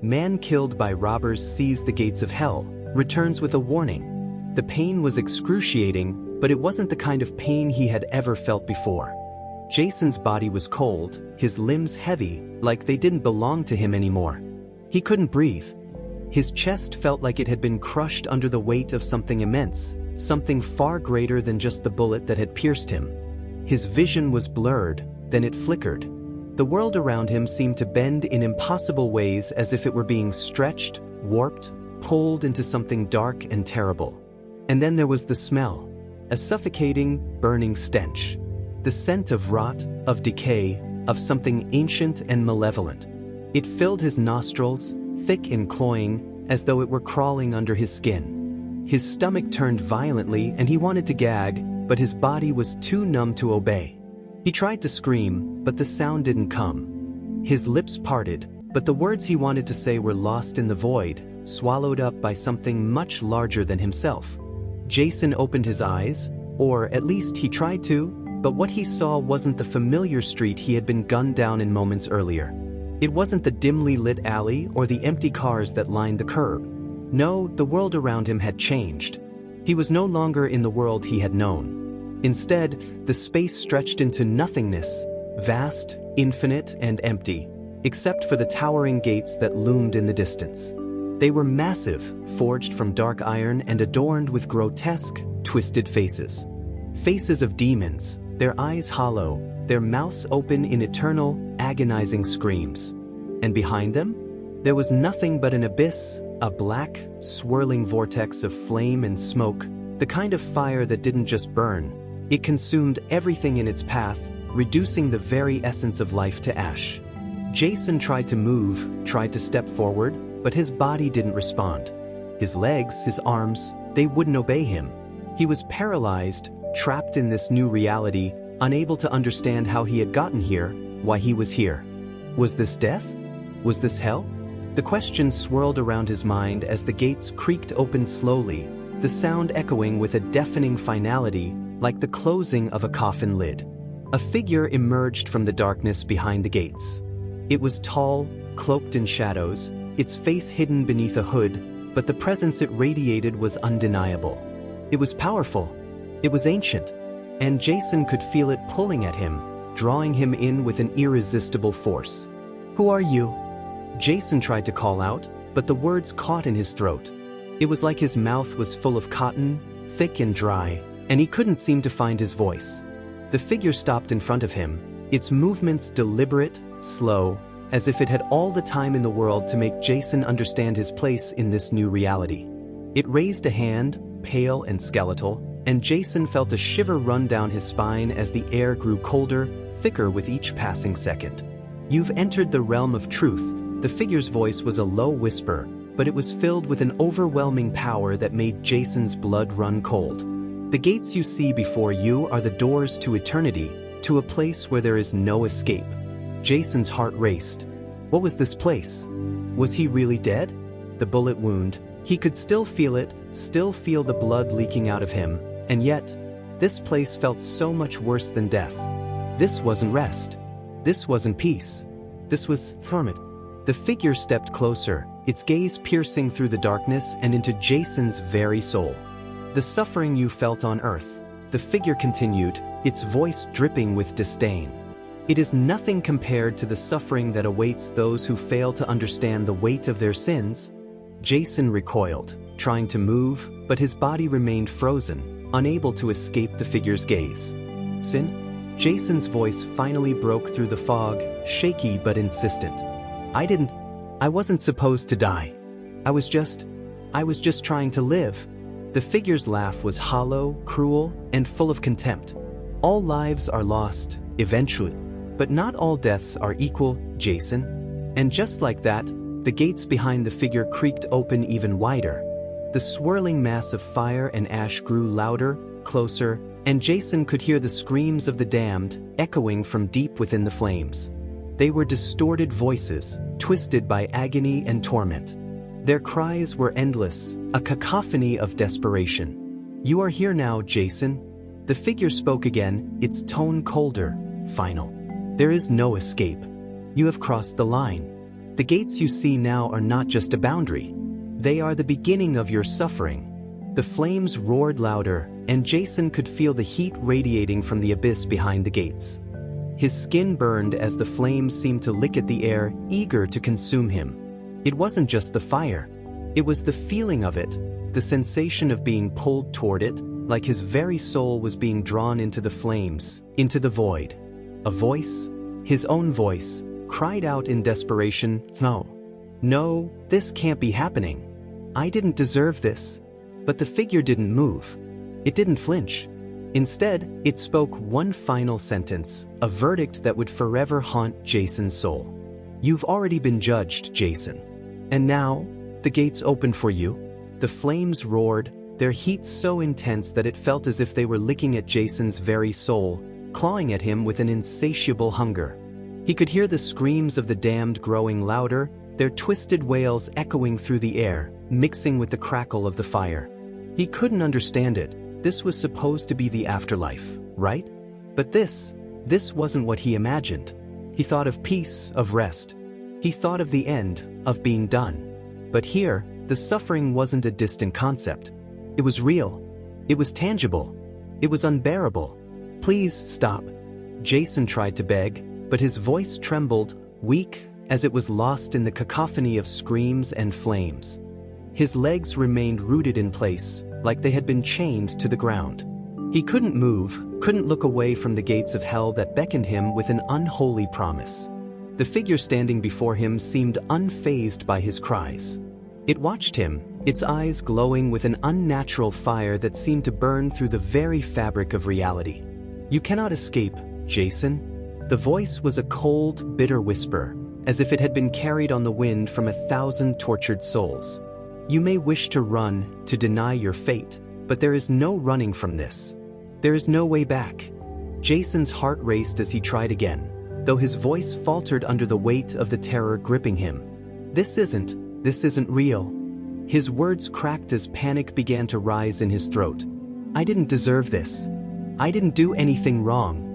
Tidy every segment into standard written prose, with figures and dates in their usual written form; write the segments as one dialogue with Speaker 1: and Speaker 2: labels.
Speaker 1: Man killed by robbers sees the gates of hell, returns with a warning. The pain was excruciating, but it wasn't the kind of pain he had ever felt before. Jason's body was cold, his limbs heavy, like they didn't belong to him anymore. He couldn't breathe. His chest felt like it had been crushed under the weight of something immense, something far greater than just the bullet that had pierced him. His vision was blurred, then it flickered. The world around him seemed to bend in impossible ways, as if it were being stretched, warped, pulled into something dark and terrible. And then there was the smell, a suffocating, burning stench. The scent of rot, of decay, of something ancient and malevolent. It filled his nostrils, thick and cloying, as though it were crawling under his skin. His stomach turned violently and he wanted to gag, but his body was too numb to obey. He tried to scream, but the sound didn't come. His lips parted, but the words he wanted to say were lost in the void, swallowed up by something much larger than himself. Jason opened his eyes, or at least he tried to, but what he saw wasn't the familiar street he had been gunned down in moments earlier. It wasn't the dimly lit alley or the empty cars that lined the curb. No, the world around him had changed. He was no longer in the world he had known. Instead, the space stretched into nothingness, vast, infinite, and empty, except for the towering gates that loomed in the distance. They were massive, forged from dark iron and adorned with grotesque, twisted faces. Faces of demons, their eyes hollow, their mouths open in eternal, agonizing screams. And behind them, there was nothing but an abyss, a black, swirling vortex of flame and smoke, the kind of fire that didn't just burn. It consumed everything in its path, reducing the very essence of life to ash. Jason tried to move, tried to step forward, but his body didn't respond. His legs, his arms, they wouldn't obey him. He was paralyzed, trapped in this new reality, unable to understand how he had gotten here, why he was here. Was this death? Was this hell? The questions swirled around his mind as the gates creaked open slowly, the sound echoing with a deafening finality, like the closing of a coffin lid. A figure emerged from the darkness behind the gates. It was tall, cloaked in shadows, its face hidden beneath a hood, but the presence it radiated was undeniable. It was powerful. It was ancient. And Jason could feel it pulling at him, drawing him in with an irresistible force. "Who are you?" Jason tried to call out, but the words caught in his throat. It was like his mouth was full of cotton, thick and dry, and he couldn't seem to find his voice. The figure stopped in front of him, its movements deliberate, slow, as if it had all the time in the world to make Jason understand his place in this new reality. It raised a hand, pale and skeletal, and Jason felt a shiver run down his spine as the air grew colder, thicker with each passing second. "You've entered the realm of truth." The figure's voice was a low whisper, but it was filled with an overwhelming power that made Jason's blood run cold. "The gates you see before you are the doors to eternity, to a place where there is no escape." Jason's heart raced. What was this place? Was he really dead? The bullet wound, he could still feel it, still feel the blood leaking out of him, and yet, this place felt so much worse than death. This wasn't rest. This wasn't peace. This was torment. The figure stepped closer, its gaze piercing through the darkness and into Jason's very soul. "The suffering you felt on Earth," the figure continued, its voice dripping with disdain. "It is nothing compared to the suffering that awaits those who fail to understand the weight of their sins." Jason recoiled, trying to move, but his body remained frozen, unable to escape the figure's gaze. "Sin?" Jason's voice finally broke through the fog, shaky but insistent. I wasn't supposed to die. I was just trying to live." The figure's laugh was hollow, cruel, and full of contempt. "All lives are lost, eventually. But not all deaths are equal, Jason." And just like that, the gates behind the figure creaked open even wider. The swirling mass of fire and ash grew louder, closer, and Jason could hear the screams of the damned echoing from deep within the flames. They were distorted voices, twisted by agony and torment. Their cries were endless, a cacophony of desperation. "You are here now, Jason." The figure spoke again, its tone colder, final. "There is no escape. You have crossed the line. The gates you see now are not just a boundary. They are the beginning of your suffering. The flames roared louder, and Jason could feel the heat radiating from the abyss behind the gates. His skin burned as the flames seemed to lick at the air, eager to consume him. It wasn't just the fire. It was the feeling of it, the sensation of being pulled toward it, like his very soul was being drawn into the flames, into the void. A voice, his own voice, cried out in desperation, "No. No, this can't be happening. I didn't deserve this." But the figure didn't move. It didn't flinch. Instead, it spoke one final sentence, a verdict that would forever haunt Jason's soul. "You've already been judged, Jason. And now, the gates open for you." The flames roared, their heat so intense that it felt as if they were licking at Jason's very soul, clawing at him with an insatiable hunger. He could hear the screams of the damned growing louder, their twisted wails echoing through the air, mixing with the crackle of the fire. He couldn't understand it. This was supposed to be the afterlife, right? But this wasn't what he imagined. He thought of peace, of rest. He thought of the end, of being done. But here, the suffering wasn't a distant concept. It was real. It was tangible. It was unbearable. "Please stop." Jason tried to beg, but his voice trembled, weak, as it was lost in the cacophony of screams and flames. His legs remained rooted in place, like they had been chained to the ground. He couldn't move, couldn't look away from the gates of hell that beckoned him with an unholy promise. The figure standing before him seemed unfazed by his cries. It watched him, its eyes glowing with an unnatural fire that seemed to burn through the very fabric of reality. "You cannot escape, Jason." The voice was a cold, bitter whisper, as if it had been carried on the wind from 1,000 tortured souls. "You may wish to run, to deny your fate, but there is no running from this. There is no way back." Jason's heart raced as he tried again, though his voice faltered under the weight of the terror gripping him. This isn't real." His words cracked as panic began to rise in his throat. "I didn't deserve this. I didn't do anything wrong."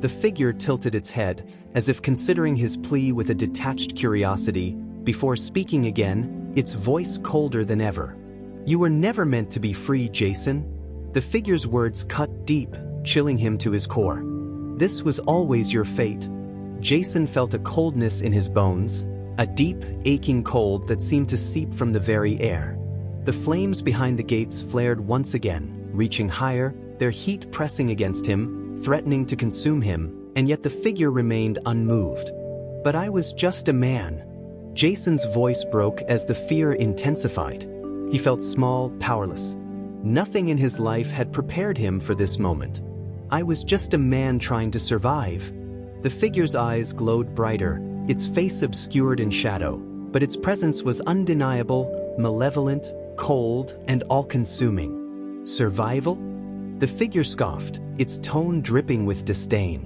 Speaker 1: The figure tilted its head, as if considering his plea with a detached curiosity, before speaking again, its voice colder than ever. "You were never meant to be free, Jason." The figure's words cut deep, chilling him to his core. "This was always your fate." Jason felt a coldness in his bones, a deep, aching cold that seemed to seep from the very air. The flames behind the gates flared once again, reaching higher, their heat pressing against him, threatening to consume him, and yet the figure remained unmoved. "But I was just a man." Jason's voice broke as the fear intensified. He felt small, powerless. Nothing in his life had prepared him for this moment. "I was just a man trying to survive." The figure's eyes glowed brighter, its face obscured in shadow, but its presence was undeniable, malevolent, cold, and all-consuming. "Survival?" The figure scoffed, its tone dripping with disdain.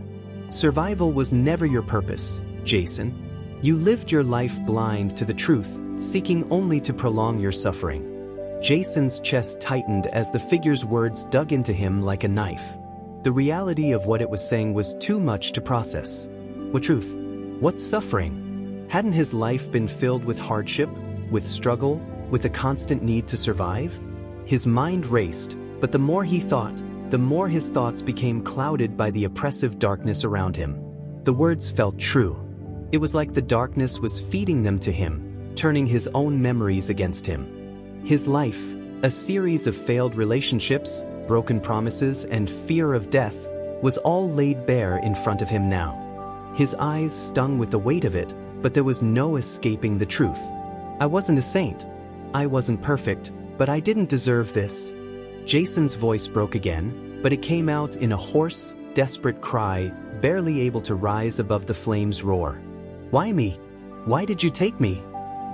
Speaker 1: "Survival was never your purpose, Jason. You lived your life blind to the truth, seeking only to prolong your suffering." Jason's chest tightened as the figure's words dug into him like a knife. The reality of what it was saying was too much to process. What truth? What suffering? Hadn't his life been filled with hardship, with struggle, with a constant need to survive? His mind raced, but the more he thought, the more his thoughts became clouded by the oppressive darkness around him. The words felt true. It was like the darkness was feeding them to him, turning his own memories against him. His life, a series of failed relationships, broken promises, and fear of death, was all laid bare in front of him now. His eyes stung with the weight of it, but there was no escaping the truth. "I wasn't a saint. I wasn't perfect, but I didn't deserve this." Jason's voice broke again, but it came out in a hoarse, desperate cry, barely able to rise above the flames' roar. "Why me? Why did you take me?"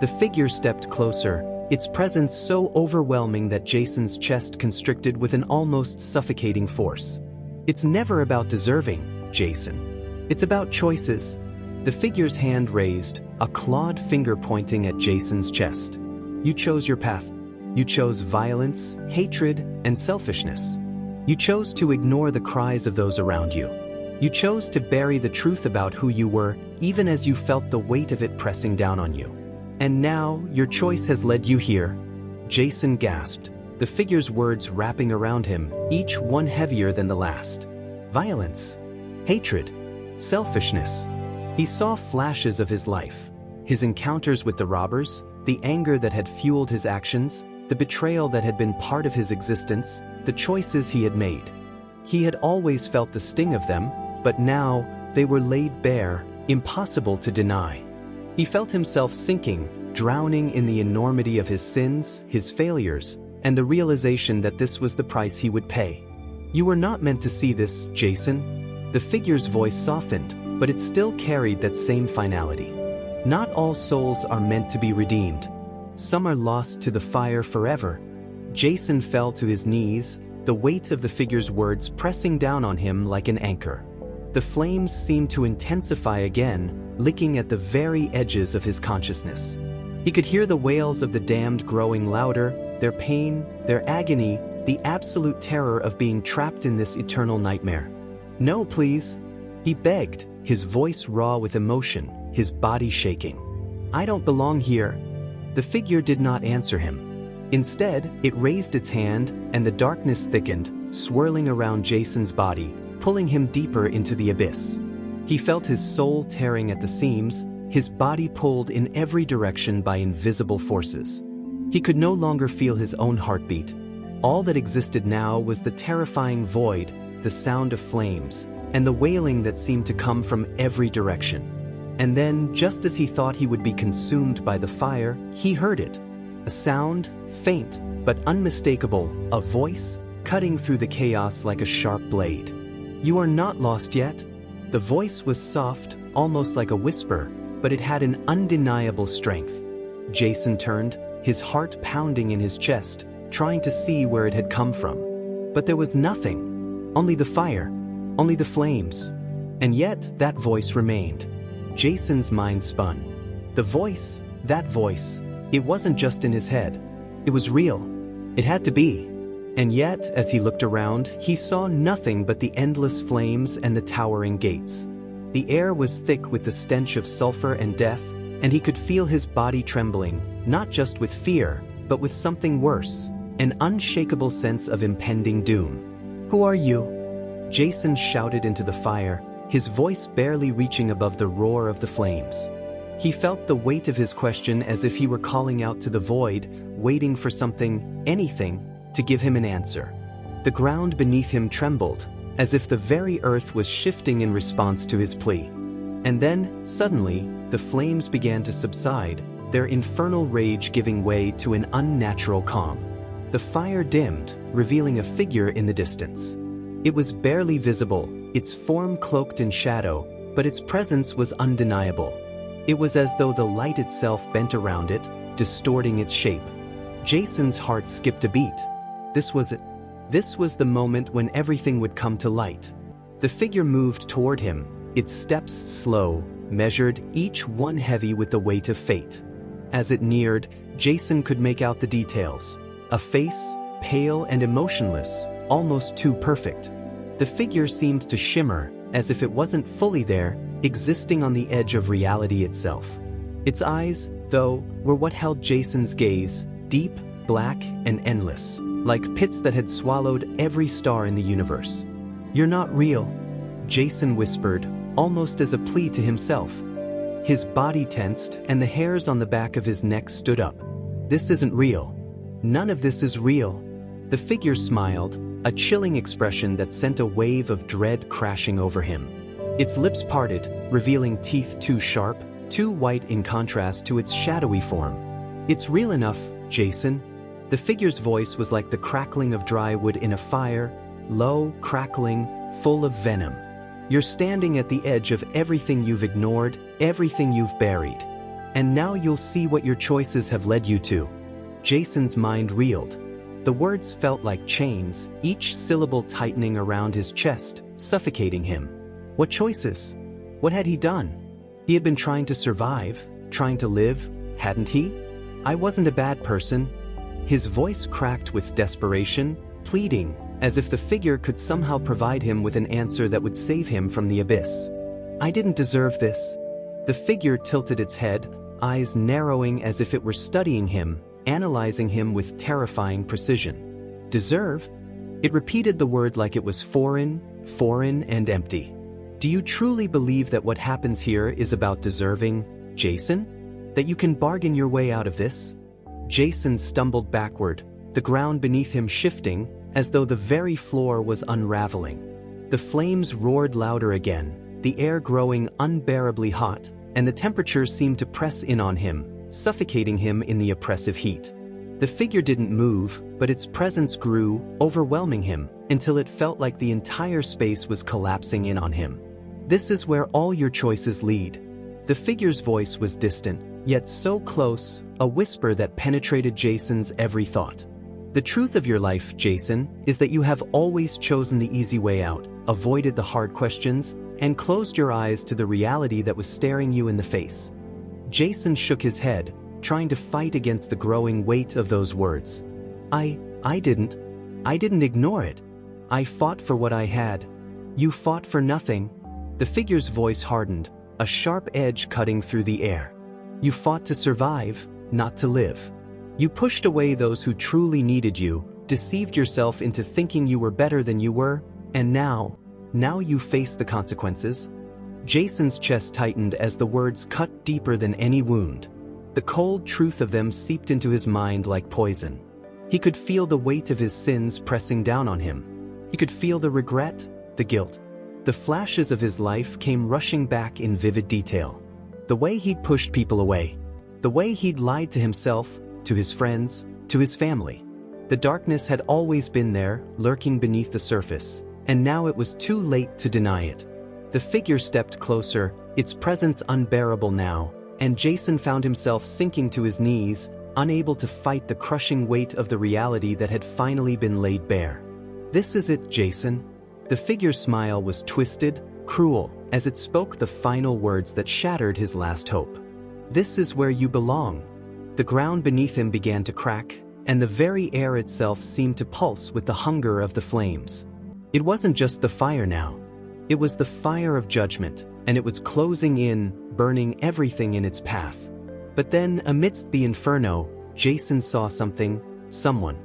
Speaker 1: The figure stepped closer, its presence so overwhelming that Jason's chest constricted with an almost suffocating force. "It's never about deserving, Jason. It's about choices." The figure's hand raised, a clawed finger pointing at Jason's chest. "You chose your path. You chose violence, hatred, and selfishness. You chose to ignore the cries of those around you. You chose to bury the truth about who you were, even as you felt the weight of it pressing down on you. And now, your choice has led you here. Jason gasped, the figure's words wrapping around him, each one heavier than the last. Violence. Hatred. Selfishness. He saw flashes of his life. His encounters with the robbers, the anger that had fueled his actions, the betrayal that had been part of his existence, the choices he had made. He had always felt the sting of them, but now, they were laid bare, impossible to deny. He felt himself sinking, drowning in the enormity of his sins, his failures, and the realization that this was the price he would pay. You were not meant to see this, Jason. The figure's voice softened, but it still carried that same finality. Not all souls are meant to be redeemed. Some are lost to the fire forever. Jason fell to his knees, the weight of the figure's words pressing down on him like an anchor. The flames seemed to intensify again, licking at the very edges of his consciousness. He could hear the wails of the damned growing louder, their pain, their agony, the absolute terror of being trapped in this eternal nightmare. "No, please," he begged, his voice raw with emotion, his body shaking. "I don't belong here." The figure did not answer him. Instead, it raised its hand, and the darkness thickened, swirling around Jason's body, pulling him deeper into the abyss. He felt his soul tearing at the seams, his body pulled in every direction by invisible forces. He could no longer feel his own heartbeat. All that existed now was the terrifying void, the sound of flames, and the wailing that seemed to come from every direction. And then, just as he thought he would be consumed by the fire, he heard it. A sound, faint but unmistakable, a voice, cutting through the chaos like a sharp blade. "You are not lost yet." The voice was soft, almost like a whisper, but it had an undeniable strength. Jason turned, his heart pounding in his chest, trying to see where it had come from. But there was nothing. Only the fire. Only the flames. And yet, that voice remained. Jason's mind spun. The voice, that voice, it wasn't just in his head. It was real. It had to be. And yet, as he looked around, he saw nothing but the endless flames and the towering gates. The air was thick with the stench of sulfur and death, and he could feel his body trembling, not just with fear, but with something worse, an unshakable sense of impending doom. "Who are you?" Jason shouted into the fire, his voice barely reaching above the roar of the flames. He felt the weight of his question as if he were calling out to the void, waiting for something, anything, to give him an answer. The ground beneath him trembled, as if the very earth was shifting in response to his plea. And then, suddenly, the flames began to subside, their infernal rage giving way to an unnatural calm. The fire dimmed, revealing a figure in the distance. It was barely visible, its form cloaked in shadow, but its presence was undeniable. It was as though the light itself bent around it, distorting its shape. Jason's heart skipped a beat. This was it. This was the moment when everything would come to light. The figure moved toward him, its steps slow, measured, each one heavy with the weight of fate. As it neared, Jason could make out the details. A face, pale and emotionless, almost too perfect. The figure seemed to shimmer, as if it wasn't fully there, existing on the edge of reality itself. Its eyes, though, were what held Jason's gaze, deep, black, and endless, like pits that had swallowed every star in the universe. "You're not real," Jason whispered, almost as a plea to himself. His body tensed, and the hairs on the back of his neck stood up. "This isn't real. None of this is real." The figure smiled, a chilling expression that sent a wave of dread crashing over him. Its lips parted, revealing teeth too sharp, too white in contrast to its shadowy form. "It's real enough, Jason." The figure's voice was like the crackling of dry wood in a fire, low, crackling, full of venom. "You're standing at the edge of everything you've ignored, everything you've buried. And now you'll see what your choices have led you to." Jason's mind reeled. The words felt like chains, each syllable tightening around his chest, suffocating him. What choices? What had he done? He had been trying to survive, trying to live, hadn't he? "I wasn't a bad person." His voice cracked with desperation, pleading, as if the figure could somehow provide him with an answer that would save him from the abyss. "I didn't deserve this." The figure tilted its head, eyes narrowing as if it were studying him, analyzing him with terrifying precision. Deserve? It repeated the word like it was foreign, and empty. Do you truly believe that what happens here is about deserving, Jason? That you can bargain your way out of this? Jason stumbled backward, the ground beneath him shifting, as though the very floor was unraveling. The flames roared louder again, the air growing unbearably hot, and the temperature seemed to press in on him, suffocating him in the oppressive heat. The figure didn't move, but its presence grew, overwhelming him, until it felt like the entire space was collapsing in on him. This is where all your choices lead. The figure's voice was distant, yet so close, a whisper that penetrated Jason's every thought. The truth of your life, Jason, is that you have always chosen the easy way out, avoided the hard questions, and closed your eyes to the reality that was staring you in the face. Jason shook his head, trying to fight against the growing weight of those words. I didn't ignore it. I fought for what I had. You fought for nothing. The figure's voice hardened, a sharp edge cutting through the air. You fought to survive, not to live. You pushed away those who truly needed you, deceived yourself into thinking you were better than you were, and now you face the consequences. Jason's chest tightened as the words cut deeper than any wound. The cold truth of them seeped into his mind like poison. He could feel the weight of his sins pressing down on him. He could feel the regret, the guilt. The flashes of his life came rushing back in vivid detail. The way he'd pushed people away. The way he'd lied to himself, to his friends, to his family. The darkness had always been there, lurking beneath the surface, and now it was too late to deny it. The figure stepped closer, its presence unbearable now, and Jason found himself sinking to his knees, unable to fight the crushing weight of the reality that had finally been laid bare. This is it, Jason. The figure's smile was twisted, cruel, as it spoke the final words that shattered his last hope. This is where you belong. The ground beneath him began to crack, and the very air itself seemed to pulse with the hunger of the flames. It wasn't just the fire now. It was the fire of judgment, and it was closing in, burning everything in its path. But then, amidst the inferno, Jason saw someone.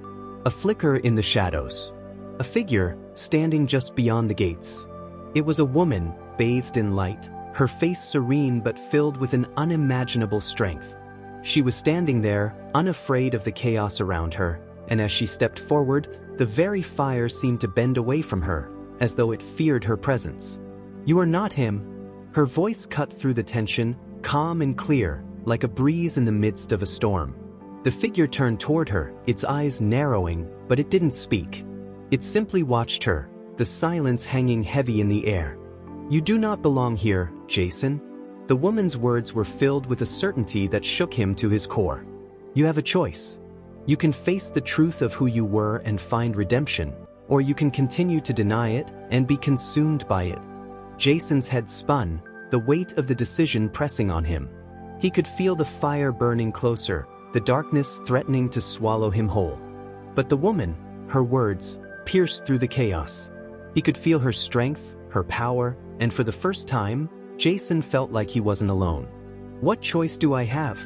Speaker 1: A flicker in the shadows. A figure, standing just beyond the gates. It was a woman, bathed in light, her face serene but filled with an unimaginable strength. She was standing there, unafraid of the chaos around her, and as she stepped forward, the very fire seemed to bend away from her, as though it feared her presence. You are not him. Her voice cut through the tension, calm and clear, like a breeze in the midst of a storm. The figure turned toward her, its eyes narrowing, but it didn't speak. It simply watched her, the silence hanging heavy in the air. You do not belong here, Jason. The woman's words were filled with a certainty that shook him to his core. You have a choice. You can face the truth of who you were and find redemption, or you can continue to deny it and be consumed by it. Jason's head spun, the weight of the decision pressing on him. He could feel the fire burning closer, the darkness threatening to swallow him whole. But the woman, her words, pierced through the chaos. He could feel her strength, her power, and for the first time, Jason felt like he wasn't alone. What choice do I have?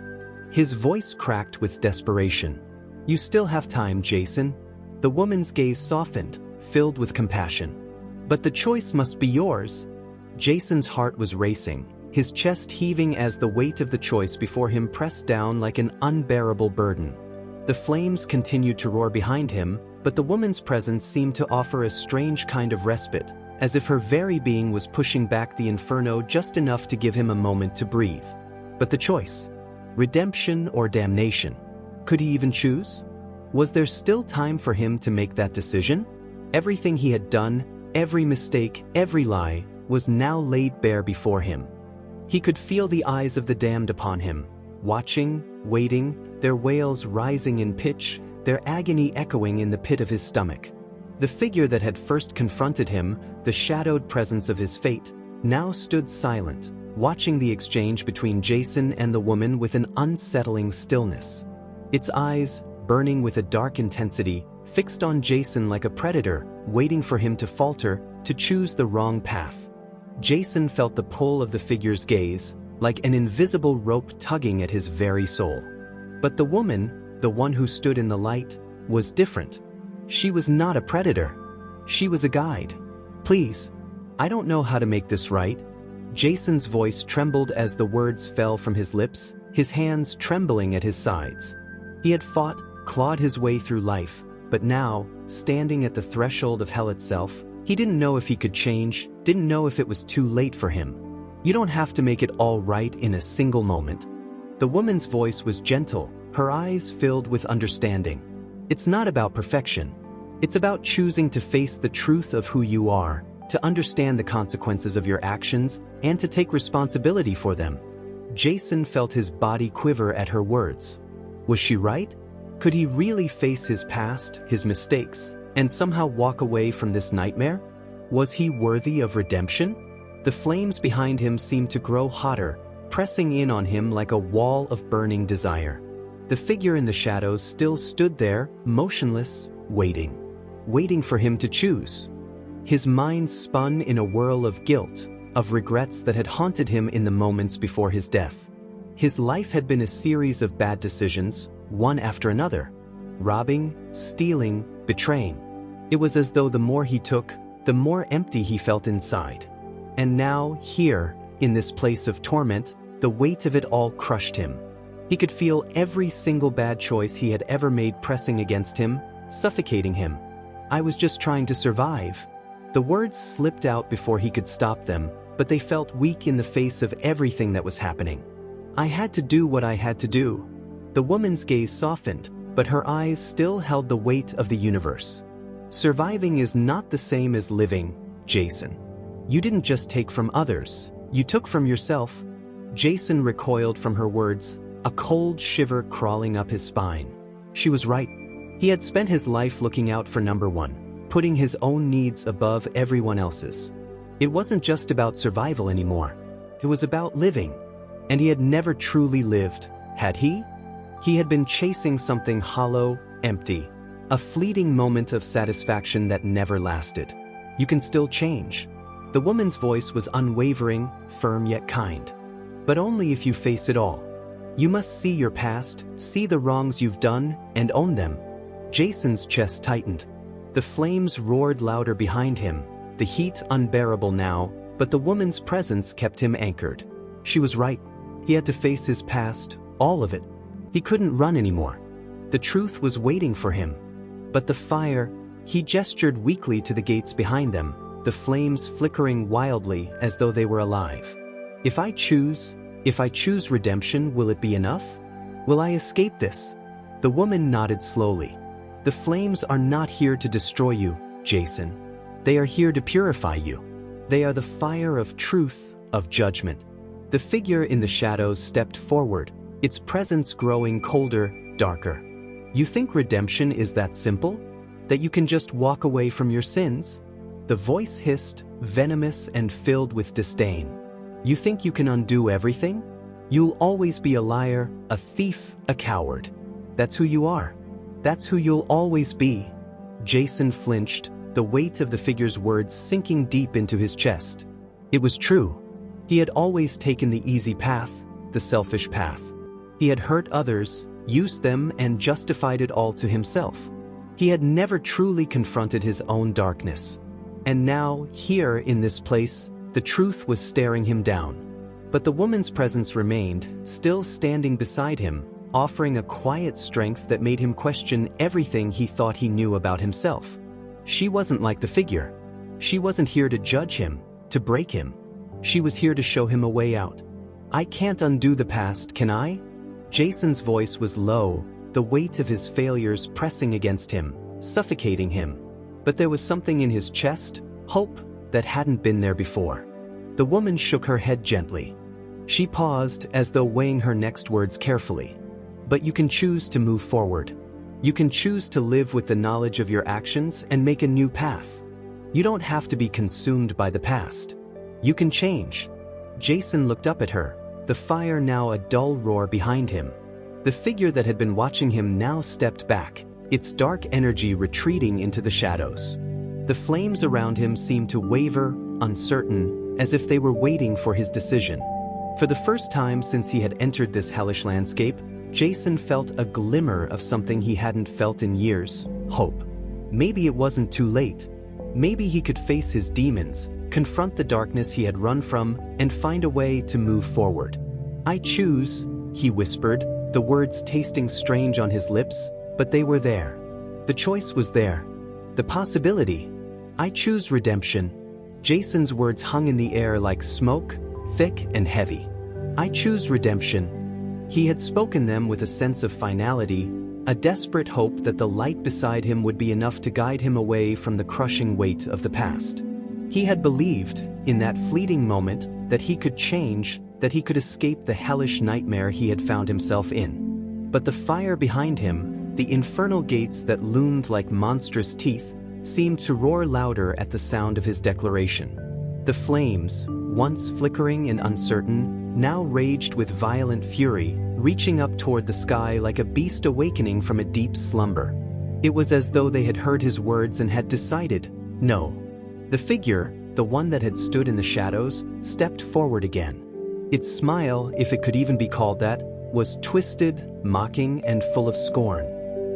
Speaker 1: His voice cracked with desperation. You still have time, Jason. The woman's gaze softened, filled with compassion. But the choice must be yours. Jason's heart was racing, his chest heaving as the weight of the choice before him pressed down like an unbearable burden. The flames continued to roar behind him, but the woman's presence seemed to offer a strange kind of respite, as if her very being was pushing back the inferno just enough to give him a moment to breathe. But the choice? Redemption or damnation? Could he even choose? Was there still time for him to make that decision? Everything he had done, every mistake, every lie, was now laid bare before him. He could feel the eyes of the damned upon him, watching, waiting, their wails rising in pitch, their agony echoing in the pit of his stomach. The figure that had first confronted him, the shadowed presence of his fate, now stood silent, watching the exchange between Jason and the woman with an unsettling stillness. Its eyes, burning with a dark intensity, fixed on Jason like a predator, waiting for him to falter, to choose the wrong path. Jason felt the pull of the figure's gaze, like an invisible rope tugging at his very soul. But the woman, the one who stood in the light, was different. She was not a predator. She was a guide. "Please, I don't know how to make this right." Jason's voice trembled as the words fell from his lips, his hands trembling at his sides. He had fought, clawed his way through life, but now, standing at the threshold of hell itself, he didn't know if he could change, didn't know if it was too late for him. "You don't have to make it all right in a single moment." The woman's voice was gentle, her eyes filled with understanding. "It's not about perfection. It's about choosing to face the truth of who you are, to understand the consequences of your actions, and to take responsibility for them." Jason felt his body quiver at her words. Was she right? Could he really face his past, his mistakes, and somehow walk away from this nightmare? Was he worthy of redemption? The flames behind him seemed to grow hotter, pressing in on him like a wall of burning desire. The figure in the shadows still stood there, motionless, waiting for him to choose. His mind spun in a whirl of guilt, of regrets that had haunted him in the moments before his death. His life had been a series of bad decisions, one after another. Robbing, stealing, betraying. It was as though the more he took, the more empty he felt inside. And now, here, in this place of torment, the weight of it all crushed him. He could feel every single bad choice he had ever made pressing against him, suffocating him. "I was just trying to survive." The words slipped out before he could stop them, but they felt weak in the face of everything that was happening. "I had to do what I had to do." The woman's gaze softened, but her eyes still held the weight of the universe. "Surviving is not the same as living, Jason. You didn't just take from others, you took from yourself." Jason recoiled from her words, a cold shiver crawling up his spine. She was right. He had spent his life looking out for number one, putting his own needs above everyone else's. It wasn't just about survival anymore. It was about living. And he had never truly lived, had he? He had been chasing something hollow, empty, a fleeting moment of satisfaction that never lasted. "You can still change." The woman's voice was unwavering, firm yet kind. "But only if you face it all. You must see your past, see the wrongs you've done, and own them." Jason's chest tightened. The flames roared louder behind him, the heat unbearable now, but the woman's presence kept him anchored. She was right. He had to face his past, all of it. He couldn't run anymore. The truth was waiting for him. But the fire, he gestured weakly to the gates behind them, the flames flickering wildly as though they were alive. If I choose redemption, will it be enough? Will I escape this?" The woman nodded slowly. "The flames are not here to destroy you, Jason. They are here to purify you. They are the fire of truth, of judgment." The figure in the shadows stepped forward, its presence growing colder, darker. "You think redemption is that simple? That you can just walk away from your sins?" The voice hissed, venomous and filled with disdain. "You think you can undo everything? You'll always be a liar, a thief, a coward. That's who you are. That's who you'll always be." Jason flinched, the weight of the figure's words sinking deep into his chest. It was true. He had always taken the easy path, the selfish path. He had hurt others, used them, and justified it all to himself. He had never truly confronted his own darkness. And now, here in this place, the truth was staring him down. But the woman's presence remained, still standing beside him, offering a quiet strength that made him question everything he thought he knew about himself. She wasn't like the figure. She wasn't here to judge him, to break him. She was here to show him a way out. "I can't undo the past, can I?" Jason's voice was low, the weight of his failures pressing against him, suffocating him. But there was something in his chest, hope, that hadn't been there before. The woman shook her head gently. She paused as though weighing her next words carefully. "But you can choose to move forward. You can choose to live with the knowledge of your actions and make a new path. You don't have to be consumed by the past. You can change." Jason looked up at her, the fire now a dull roar behind him. The figure that had been watching him now stepped back, its dark energy retreating into the shadows. The flames around him seemed to waver, uncertain, as if they were waiting for his decision. For the first time since he had entered this hellish landscape, Jason felt a glimmer of something he hadn't felt in years: hope. Maybe it wasn't too late. Maybe he could face his demons, confront the darkness he had run from, and find a way to move forward. "I choose," he whispered, the words tasting strange on his lips, but they were there. The choice was there. The possibility. "I choose redemption." Jason's words hung in the air like smoke, thick and heavy. "I choose redemption." He had spoken them with a sense of finality, a desperate hope that the light beside him would be enough to guide him away from the crushing weight of the past. He had believed, in that fleeting moment, that he could change, that he could escape the hellish nightmare he had found himself in. But the fire behind him, the infernal gates that loomed like monstrous teeth, seemed to roar louder at the sound of his declaration. The flames, once flickering and uncertain, now raged with violent fury, reaching up toward the sky like a beast awakening from a deep slumber. It was as though they had heard his words and had decided, no. The figure, the one that had stood in the shadows, stepped forward again. Its smile, if it could even be called that, was twisted, mocking, and full of scorn.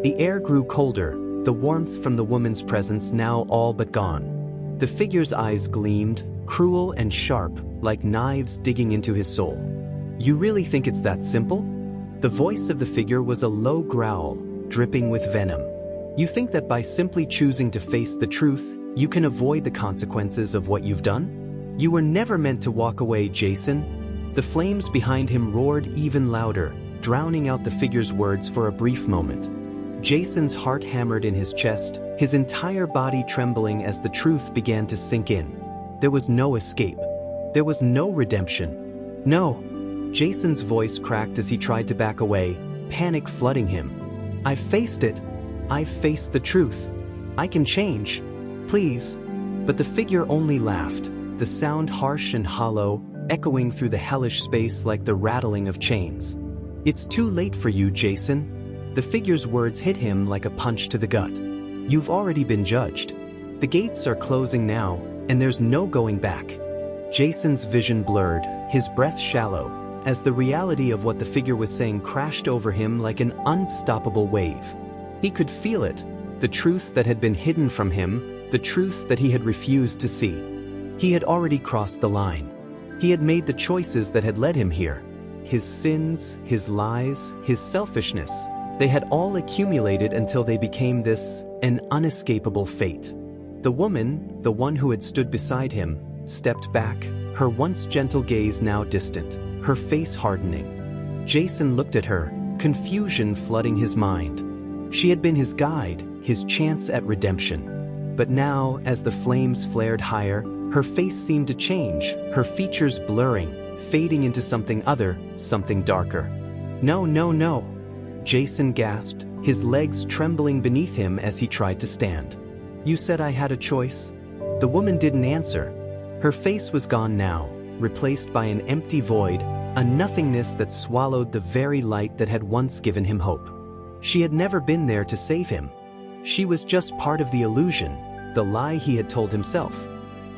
Speaker 1: The air grew colder, the warmth from the woman's presence now all but gone. The figure's eyes gleamed, cruel and sharp, like knives digging into his soul. "You really think it's that simple?" The voice of the figure was a low growl, dripping with venom. "You think that by simply choosing to face the truth, you can avoid the consequences of what you've done? You were never meant to walk away, Jason." The flames behind him roared even louder, drowning out the figure's words for a brief moment. Jason's heart hammered in his chest, his entire body trembling as the truth began to sink in. There was no escape. There was no redemption. No. Jason's voice cracked as he tried to back away, panic flooding him. "I've faced it. I've faced the truth. I can change. Please." But the figure only laughed, the sound harsh and hollow, echoing through the hellish space like the rattling of chains. "It's too late for you, Jason." The figure's words hit him like a punch to the gut. "You've already been judged. The gates are closing now, and there's no going back." Jason's vision blurred, his breath shallow, as the reality of what the figure was saying crashed over him like an unstoppable wave. He could feel it, the truth that had been hidden from him, the truth that he had refused to see. He had already crossed the line. He had made the choices that had led him here. His sins, his lies, his selfishness, they had all accumulated until they became this, an unescapable fate. The woman, the one who had stood beside him, stepped back, her once gentle gaze now distant, her face hardening. Jason looked at her, confusion flooding his mind. She had been his guide, his chance at redemption. But now, as the flames flared higher, her face seemed to change, her features blurring, fading into something other, something darker. "No, no, no!" Jason gasped, his legs trembling beneath him as he tried to stand. "You said I had a choice?" The woman didn't answer. Her face was gone now, replaced by an empty void, a nothingness that swallowed the very light that had once given him hope. She had never been there to save him. She was just part of the illusion, the lie he had told himself.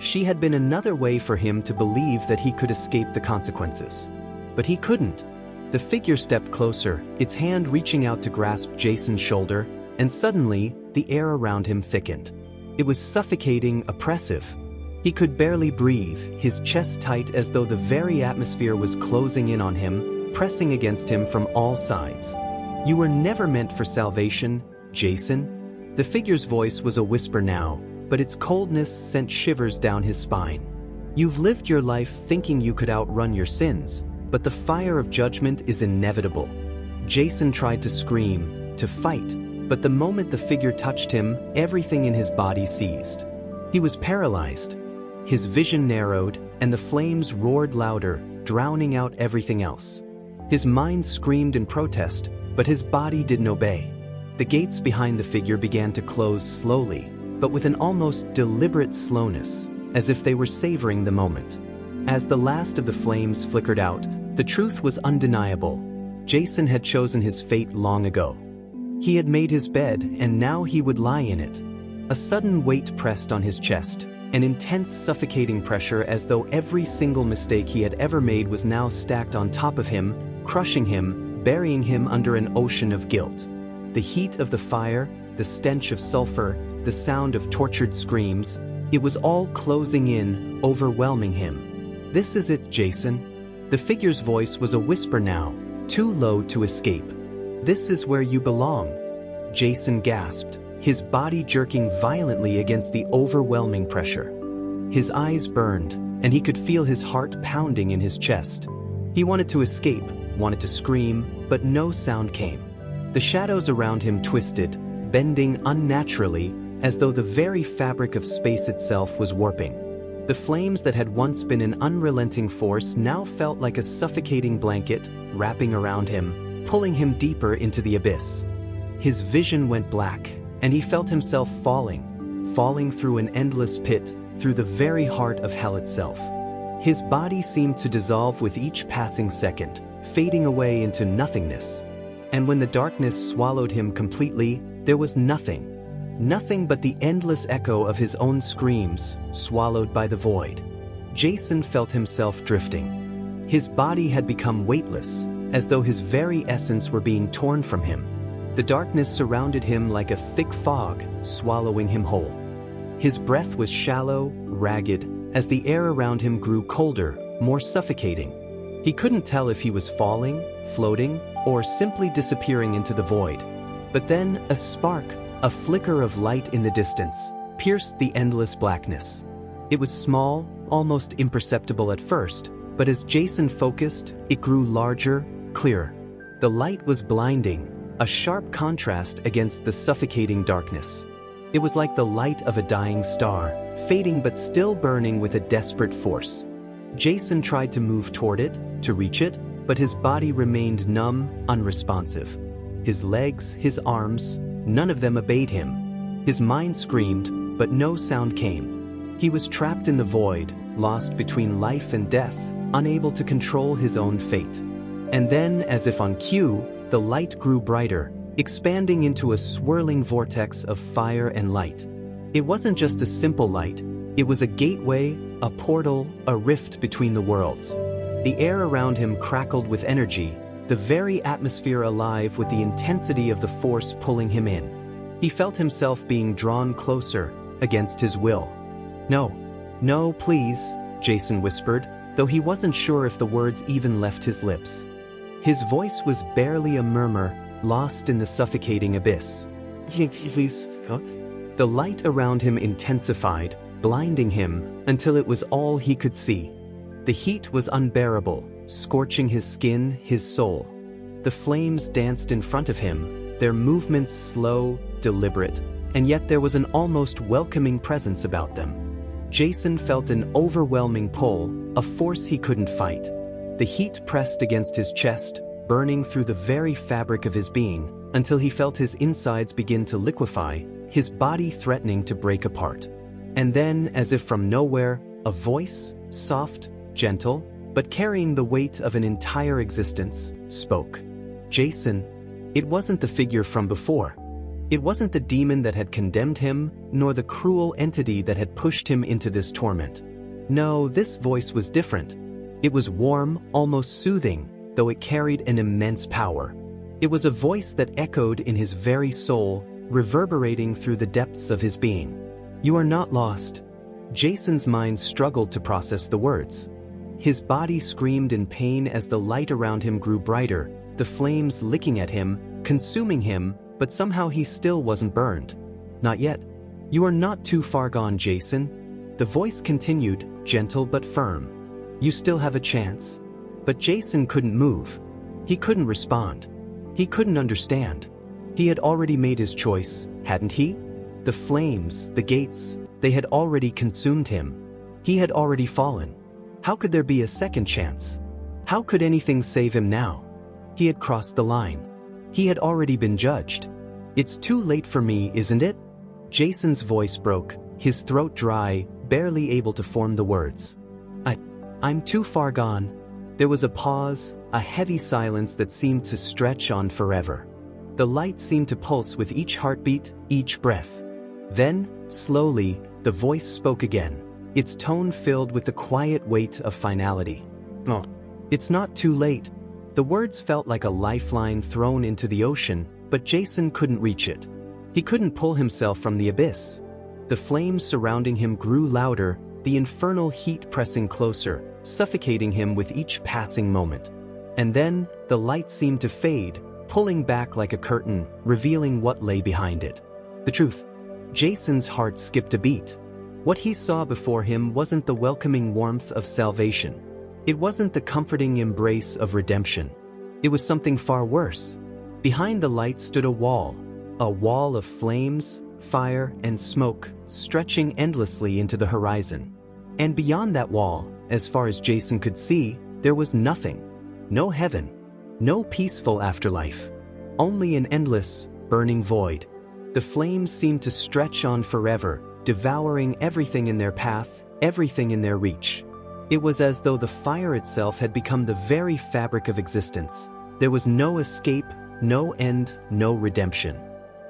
Speaker 1: She had been another way for him to believe that he could escape the consequences. But he couldn't. The figure stepped closer, its hand reaching out to grasp Jason's shoulder, and suddenly, the air around him thickened. It was suffocating, oppressive. He could barely breathe, his chest tight as though the very atmosphere was closing in on him, pressing against him from all sides. "You were never meant for salvation, Jason." The figure's voice was a whisper now, but its coldness sent shivers down his spine. "You've lived your life thinking you could outrun your sins, but the fire of judgment is inevitable." Jason tried to scream, to fight, but the moment the figure touched him, everything in his body ceased. He was paralyzed. His vision narrowed, and the flames roared louder, drowning out everything else. His mind screamed in protest, but his body didn't obey. The gates behind the figure began to close slowly, but with an almost deliberate slowness, as if they were savoring the moment. As the last of the flames flickered out, the truth was undeniable. Jason had chosen his fate long ago. He had made his bed, and now he would lie in it. A sudden weight pressed on his chest. an intense suffocating pressure as though every single mistake he had ever made was now stacked on top of him, crushing him, burying him under an ocean of guilt. The heat of the fire, the stench of sulfur, the sound of tortured screams, it was all closing in, overwhelming him. "This is it, Jason." The figure's voice was a whisper now, too low to escape. "This is where you belong." Jason gasped, his body jerking violently against the overwhelming pressure. His eyes burned, and he could feel his heart pounding in his chest. He wanted to escape, wanted to scream, but no sound came. The shadows around him twisted, bending unnaturally, as though the very fabric of space itself was warping. The flames that had once been an unrelenting force now felt like a suffocating blanket, wrapping around him, pulling him deeper into the abyss. His vision went black, and he felt himself falling through an endless pit, through the very heart of hell itself. His body seemed to dissolve with each passing second, fading away into nothingness. And when the darkness swallowed him completely, there was nothing. Nothing but the endless echo of his own screams, swallowed by the void. Jason felt himself drifting. His body had become weightless, as though his very essence were being torn from him. The darkness surrounded him like a thick fog, swallowing him whole. His breath was shallow, ragged, as the air around him grew colder, more suffocating. He couldn't tell if he was falling, floating, or simply disappearing into the void. But then, a spark, a flicker of light in the distance, pierced the endless blackness. It was small, almost imperceptible at first, but as Jason focused, it grew larger, clearer. The light was blinding, a sharp contrast against the suffocating darkness. It was like the light of a dying star, fading but still burning with a desperate force. Jason tried to move toward it, to reach it, but his body remained numb, unresponsive. His legs, his arms, none of them obeyed him. His mind screamed, but no sound came. He was trapped in the void, lost between life and death, unable to control his own fate. And then, as if on cue, the light grew brighter, expanding into a swirling vortex of fire and light. It wasn't just a simple light, it was a gateway, a portal, a rift between the worlds. The air around him crackled with energy, the very atmosphere alive with the intensity of the force pulling him in. He felt himself being drawn closer, against his will. No, please," Jason whispered, though he wasn't sure if the words even left his lips. His voice was barely a murmur, lost in the suffocating abyss. "Please." The light around him intensified, blinding him, until it was all he could see. The heat was unbearable, scorching his skin, his soul. The flames danced in front of him, their movements slow, deliberate, and yet there was an almost welcoming presence about them. Jason felt an overwhelming pull, a force he couldn't fight. The heat pressed against his chest, burning through the very fabric of his being, until he felt his insides begin to liquefy, his body threatening to break apart. And then, as if from nowhere, a voice, soft, gentle, but carrying the weight of an entire existence, spoke. Jason. It wasn't the figure from before. It wasn't the demon that had condemned him, nor the cruel entity that had pushed him into this torment. No, this voice was different. It was warm, almost soothing, though it carried an immense power. It was a voice that echoed in his very soul, reverberating through the depths of his being. "You are not lost." Jason's mind struggled to process the words. His body screamed in pain as the light around him grew brighter, the flames licking at him, consuming him, but somehow he still wasn't burned. "Not yet. You are not too far gone, Jason." The voice continued, gentle but firm. "You still have a chance." But Jason couldn't move. He couldn't respond. He couldn't understand. He had already made his choice, hadn't he? The flames, the gates, they had already consumed him. He had already fallen. How could there be a second chance? How could anything save him now? He had crossed the line. He had already been judged. "It's too late for me, isn't it?" Jason's voice broke, his throat dry, barely able to form the words. I'm too far gone." There was a pause, a heavy silence that seemed to stretch on forever. The light seemed to pulse with each heartbeat, each breath. Then, slowly, The voice spoke again, its tone filled with the quiet weight of finality. "No, it's not too late." The words felt like a lifeline thrown into the ocean, but Jason couldn't reach it. He couldn't pull himself from the abyss. The flames surrounding him grew louder, the infernal heat pressing closer, suffocating him with each passing moment. And then, the light seemed to fade, pulling back like a curtain, revealing what lay behind it. The truth. Jason's heart skipped a beat. What he saw before him wasn't the welcoming warmth of salvation. It wasn't the comforting embrace of redemption. It was something far worse. Behind the light stood a wall of flames, fire, and smoke, stretching endlessly into the horizon. And beyond that wall, as far as Jason could see, there was nothing. No heaven. No peaceful afterlife. Only an endless, burning void. The flames seemed to stretch on forever, devouring everything in their path, everything in their reach. It was as though the fire itself had become the very fabric of existence. There was no escape, no end, no redemption.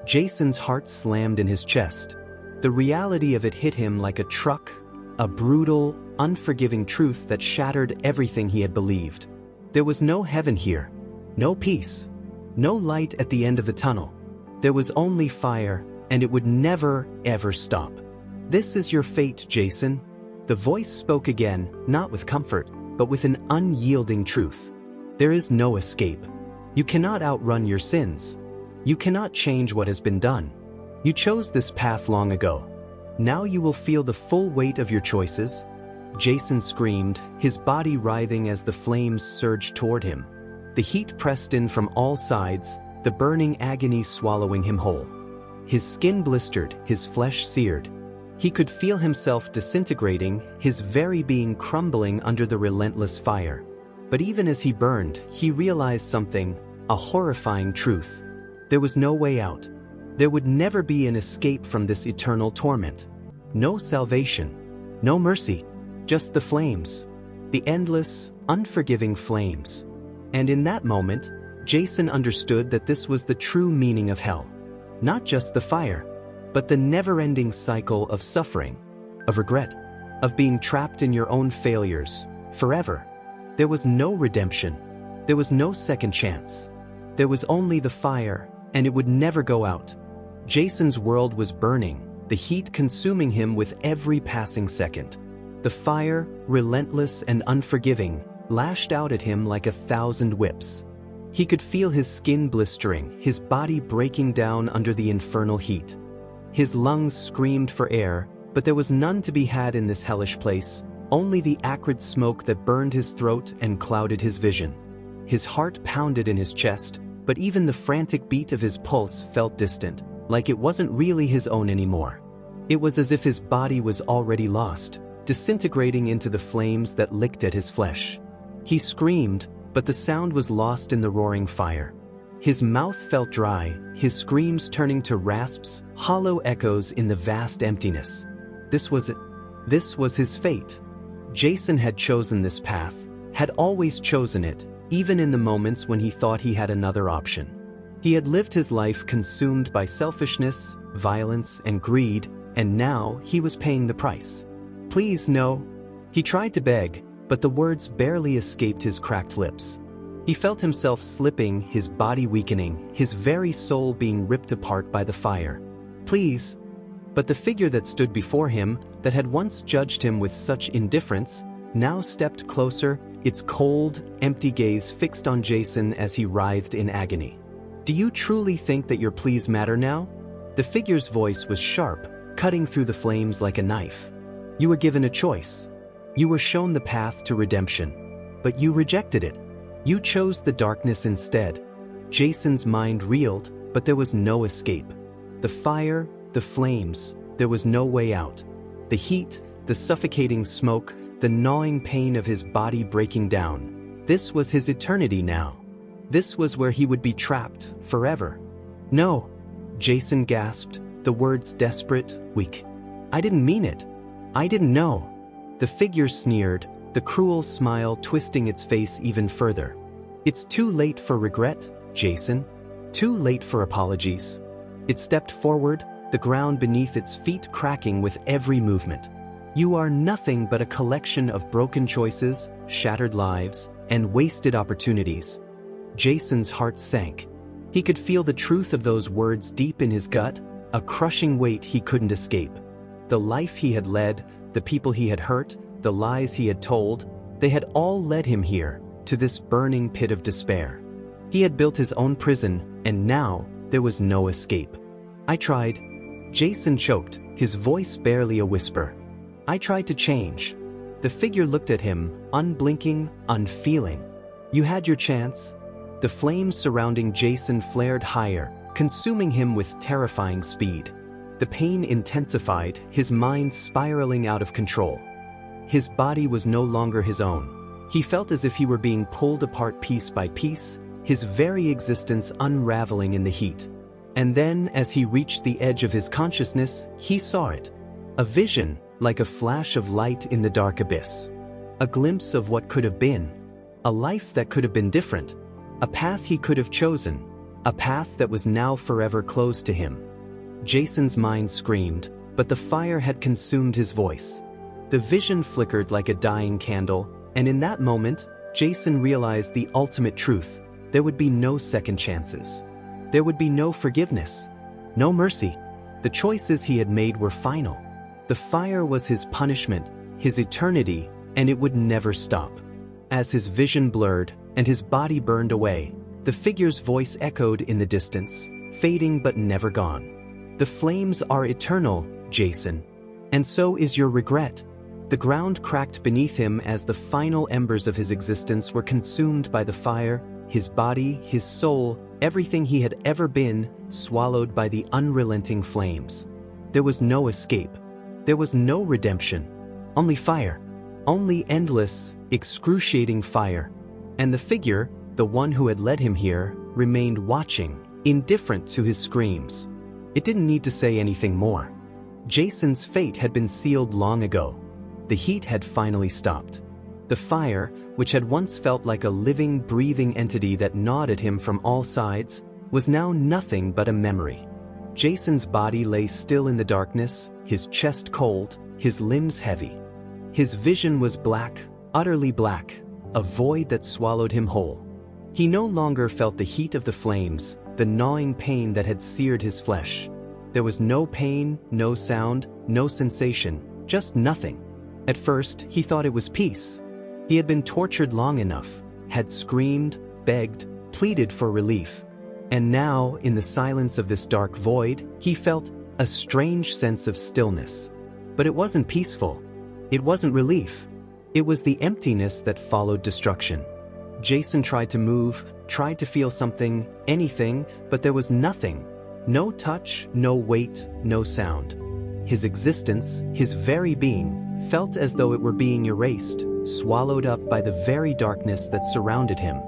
Speaker 1: Jason's heart slammed in his chest. The reality of it hit him like a truck, a brutal, unforgiving truth that shattered everything he had believed. There was no heaven here, no peace, no light at the end of the tunnel. There was only fire, and it would never, ever stop. "This is your fate, Jason." The voice spoke again, not with comfort, but with an unyielding truth. There is no escape. You cannot outrun your sins. You cannot change what has been done. You chose this path long ago. Now you will feel the full weight of your choices. Jason screamed, his body writhing as the flames surged toward him. The heat pressed in from all sides, the burning agony swallowing him whole. His skin blistered, his flesh seared. He could feel himself disintegrating, his very being crumbling under the relentless fire. But even as he burned, he realized something, a horrifying truth. There was no way out. There would never be an escape from this eternal torment. No salvation. No mercy. Just the flames. The endless, unforgiving flames. And in that moment, Jason understood that this was the true meaning of hell. Not just the fire, but the never-ending cycle of suffering, of regret, of being trapped in your own failures, forever. There was no redemption. There was no second chance. There was only the fire, and it would never go out. Jason's world was burning, the heat consuming him with every passing second. The fire, relentless and unforgiving, lashed out at him like 1,000 whips. He could feel his skin blistering, his body breaking down under the infernal heat. His lungs screamed for air, but there was none to be had in this hellish place, only the acrid smoke that burned his throat and clouded his vision. His heart pounded in his chest, but even the frantic beat of his pulse felt distant, like it wasn't really his own anymore. It was as if his body was already lost, disintegrating into the flames that licked at his flesh. He screamed, but the sound was lost in the roaring fire. His mouth felt dry, his screams turning to rasps, hollow echoes in the vast emptiness. This was it. This was his fate. Jason had chosen this path, had always chosen it, even in the moments when he thought he had another option. He had lived his life consumed by selfishness, violence, and greed, and now he was paying the price. "Please, no." He tried to beg, but the words barely escaped his cracked lips. He felt himself slipping, his body weakening, his very soul being ripped apart by the fire. "Please." But the figure that stood before him, that had once judged him with such indifference, now stepped closer, its cold, empty gaze fixed on Jason as he writhed in agony. "Do you truly think that your pleas matter now?" The figure's voice was sharp, cutting through the flames like a knife. "You were given a choice. You were shown the path to redemption. But you rejected it. You chose the darkness instead." Jason's mind reeled, but there was no escape. The fire, the flames, there was no way out. The heat, the suffocating smoke, the gnawing pain of his body breaking down. This was his eternity now. This was where he would be trapped, forever. "No," Jason gasped, the words desperate, weak. "I didn't mean it. I didn't know." The figure sneered, the cruel smile twisting its face even further. "It's too late for regret, Jason. Too late for apologies." It stepped forward, the ground beneath its feet cracking with every movement. You are nothing but a collection of broken choices, shattered lives, and wasted opportunities. Jason's heart sank. He could feel the truth of those words deep in his gut, a crushing weight he couldn't escape. The life he had led, the people he had hurt, the lies he had told, they had all led him here, to this burning pit of despair. He had built his own prison, and now there was no escape. I tried. Jason choked, his voice barely a whisper. I tried to change. The figure looked at him, unblinking, unfeeling. You had your chance. The flames surrounding Jason flared higher, consuming him with terrifying speed. The pain intensified, his mind spiraling out of control. His body was no longer his own. He felt as if he were being pulled apart piece by piece, his very existence unraveling in the heat. And then, as he reached the edge of his consciousness, he saw it. A vision, like a flash of light in the dark abyss. A glimpse of what could have been. A life that could have been different. A path he could have chosen. A path that was now forever closed to him. Jason's mind screamed, but the fire had consumed his voice. The vision flickered like a dying candle, and in that moment, Jason realized the ultimate truth. There would be no second chances. There would be no forgiveness. No mercy. The choices he had made were final. The fire was his punishment, his eternity, and it would never stop. As his vision blurred and his body burned away, the figure's voice echoed in the distance, fading but never gone. The flames are eternal, Jason. And so is your regret. The ground cracked beneath him as the final embers of his existence were consumed by the fire, his body, his soul, everything he had ever been, swallowed by the unrelenting flames. There was no escape. There was no redemption. Only fire. Only endless, excruciating fire. And the figure, the one who had led him here, remained watching, indifferent to his screams. It didn't need to say anything more. Jason's fate had been sealed long ago. The heat had finally stopped. The fire, which had once felt like a living, breathing entity that gnawed at him from all sides, was now nothing but a memory. Jason's body lay still in the darkness, his chest cold, his limbs heavy. His vision was black, utterly black, a void that swallowed him whole. He no longer felt the heat of the flames, the gnawing pain that had seared his flesh. There was no pain, no sound, no sensation, just nothing. At first, he thought it was peace. He had been tortured long enough, had screamed, begged, pleaded for relief. And now, in the silence of this dark void, he felt a strange sense of stillness. But it wasn't peaceful. It wasn't relief. It was the emptiness that followed destruction. Jason tried to move, tried to feel something, anything, but there was nothing. No touch, no weight, no sound. His existence, his very being, felt as though it were being erased, swallowed up by the very darkness that surrounded him.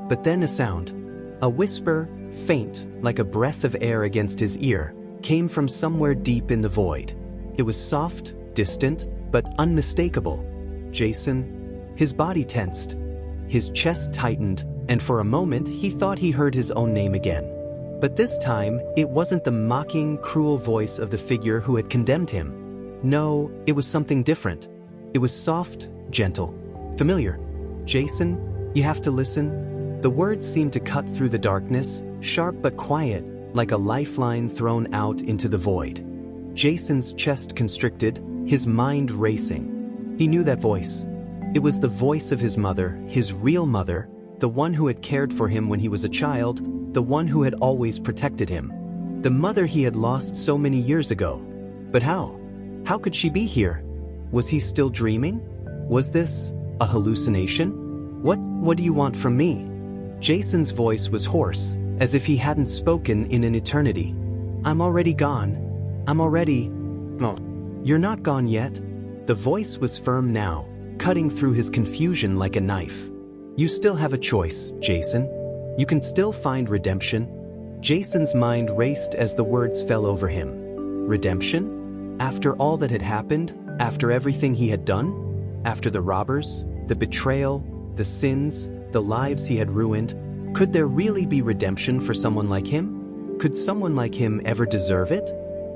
Speaker 1: But then a sound. A whisper, faint, like a breath of air against his ear, came from somewhere deep in the void. It was soft, distant, but unmistakable. Jason. His body tensed. His chest tightened, and for a moment he thought he heard his own name again. But this time, it wasn't the mocking, cruel voice of the figure who had condemned him. No, it was something different. It was soft, gentle, familiar. Jason, you have to listen. The words seemed to cut through the darkness, sharp but quiet, like a lifeline thrown out into the void. Jason's chest constricted, his mind racing. He knew that voice. It was the voice of his mother, his real mother, the one who had cared for him when he was a child, the one who had always protected him. The mother he had lost so many years ago. But how? How could she be here? Was he still dreaming? Was this a hallucination? What do you want from me? Jason's voice was hoarse, as if he hadn't spoken in an eternity. I'm already gone. I'm already... No, you're not gone yet. The voice was firm now, cutting through his confusion like a knife. You still have a choice, Jason. You can still find redemption. Jason's mind raced as the words fell over him. Redemption? After all that had happened? After everything he had done? After the robbers, the betrayal, the sins, the lives he had ruined? Could there really be redemption for someone like him? Could someone like him ever deserve it?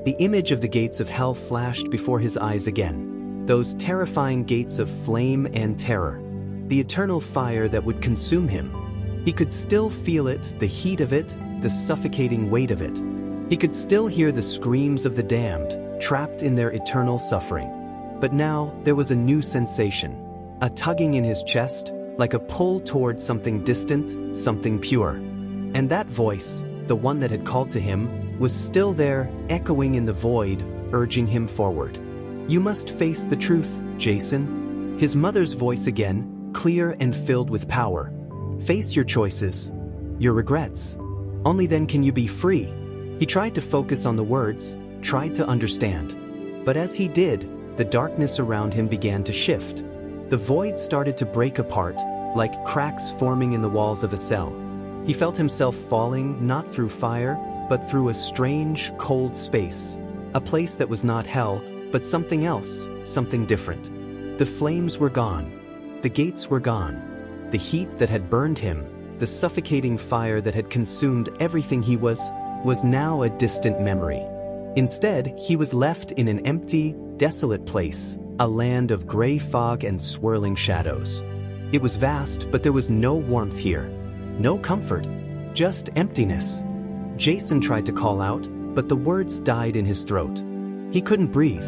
Speaker 1: The image of the gates of hell flashed before his eyes again. Those terrifying gates of flame and terror. The eternal fire that would consume him. He could still feel it, the heat of it, the suffocating weight of it. He could still hear the screams of the damned, trapped in their eternal suffering. But now, there was a new sensation. A tugging in his chest, like a pull toward something distant, something pure. And that voice, the one that had called to him, was still there, echoing in the void, urging him forward. "You must face the truth, Jason." His mother's voice again, clear and filled with power. "Face your choices, your regrets. Only then can you be free." He tried to focus on the words, tried to understand. But as he did, the darkness around him began to shift. The void started to break apart, like cracks forming in the walls of a cell. He felt himself falling not through fire, but through a strange, cold space. A place that was not hell, but something else, something different. The flames were gone. The gates were gone. The heat that had burned him, the suffocating fire that had consumed everything he was now a distant memory. Instead, he was left in an empty, desolate place, a land of gray fog and swirling shadows. It was vast, but there was no warmth here. No comfort, just emptiness. Jason tried to call out, but the words died in his throat. He couldn't breathe.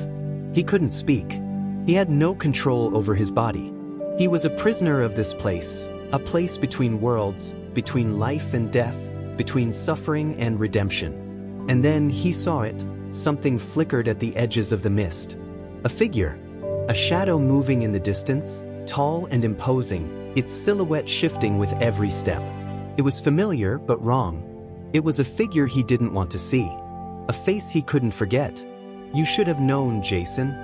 Speaker 1: He couldn't speak. He had no control over his body. He was a prisoner of this place, a place between worlds, between life and death, between suffering and redemption. And then he saw it, something flickered at the edges of the mist. A figure, a shadow moving in the distance, tall and imposing, its silhouette shifting with every step. It was familiar but wrong. It was a figure he didn't want to see. A face he couldn't forget. "You should have known, Jason."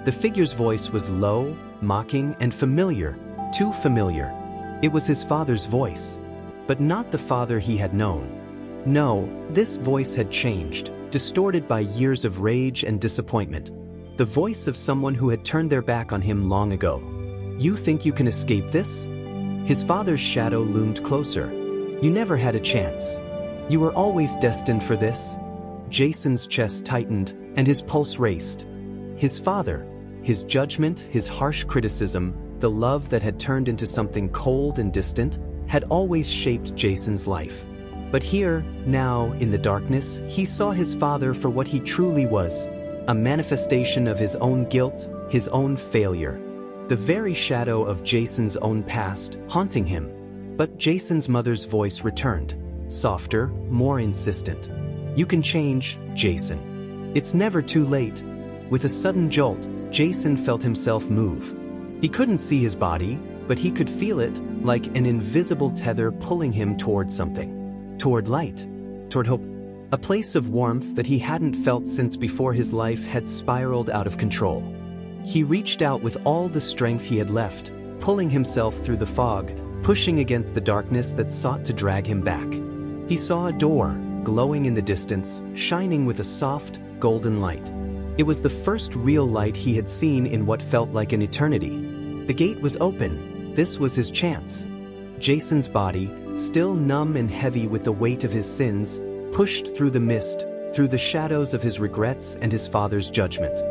Speaker 1: The figure's voice was low, mocking, and familiar, too familiar. It was his father's voice. But not the father he had known. No, this voice had changed, distorted by years of rage and disappointment. The voice of someone who had turned their back on him long ago. "You think you can escape this?" His father's shadow loomed closer. "You never had a chance. You were always destined for this." Jason's chest tightened, and his pulse raced. His father, his judgment, his harsh criticism, the love that had turned into something cold and distant, had always shaped Jason's life. But here, now, in the darkness, he saw his father for what he truly was, a manifestation of his own guilt, his own failure. The very shadow of Jason's own past, haunting him. But Jason's mother's voice returned, softer, more insistent. "You can change, Jason. It's never too late." With a sudden jolt, Jason felt himself move. He couldn't see his body, but he could feel it, like an invisible tether pulling him toward something. Toward light. Toward hope. A place of warmth that he hadn't felt since before his life had spiraled out of control. He reached out with all the strength he had left, pulling himself through the fog, pushing against the darkness that sought to drag him back. He saw a door, glowing in the distance, shining with a soft, golden light. It was the first real light he had seen in what felt like an eternity. The gate was open. This was his chance. Jason's body, still numb and heavy with the weight of his sins, pushed through the mist, through the shadows of his regrets and his father's judgment.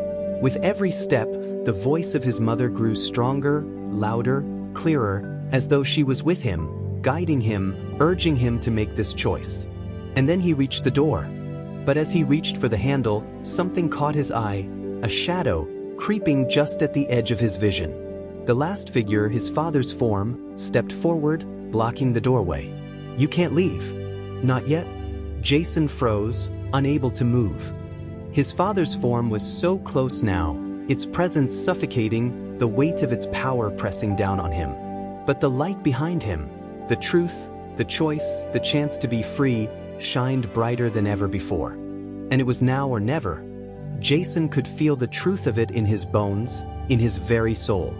Speaker 1: With every step, the voice of his mother grew stronger, louder, clearer, as though she was with him, guiding him, urging him to make this choice. And then he reached the door. But as he reached for the handle, something caught his eye, a shadow, creeping just at the edge of his vision. The last figure, his father's form, stepped forward, blocking the doorway. "You can't leave." "Not yet." Jason froze, unable to move. His father's form was so close now, its presence suffocating, the weight of its power pressing down on him. But the light behind him, the truth, the choice, the chance to be free, shined brighter than ever before. And it was now or never. Jason could feel the truth of it in his bones, in his very soul.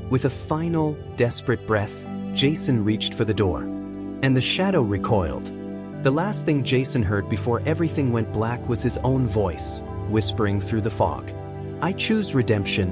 Speaker 1: With a final, desperate breath, Jason reached for the door. And the shadow recoiled. The last thing Jason heard before everything went black was his own voice, whispering through the fog. "I choose redemption.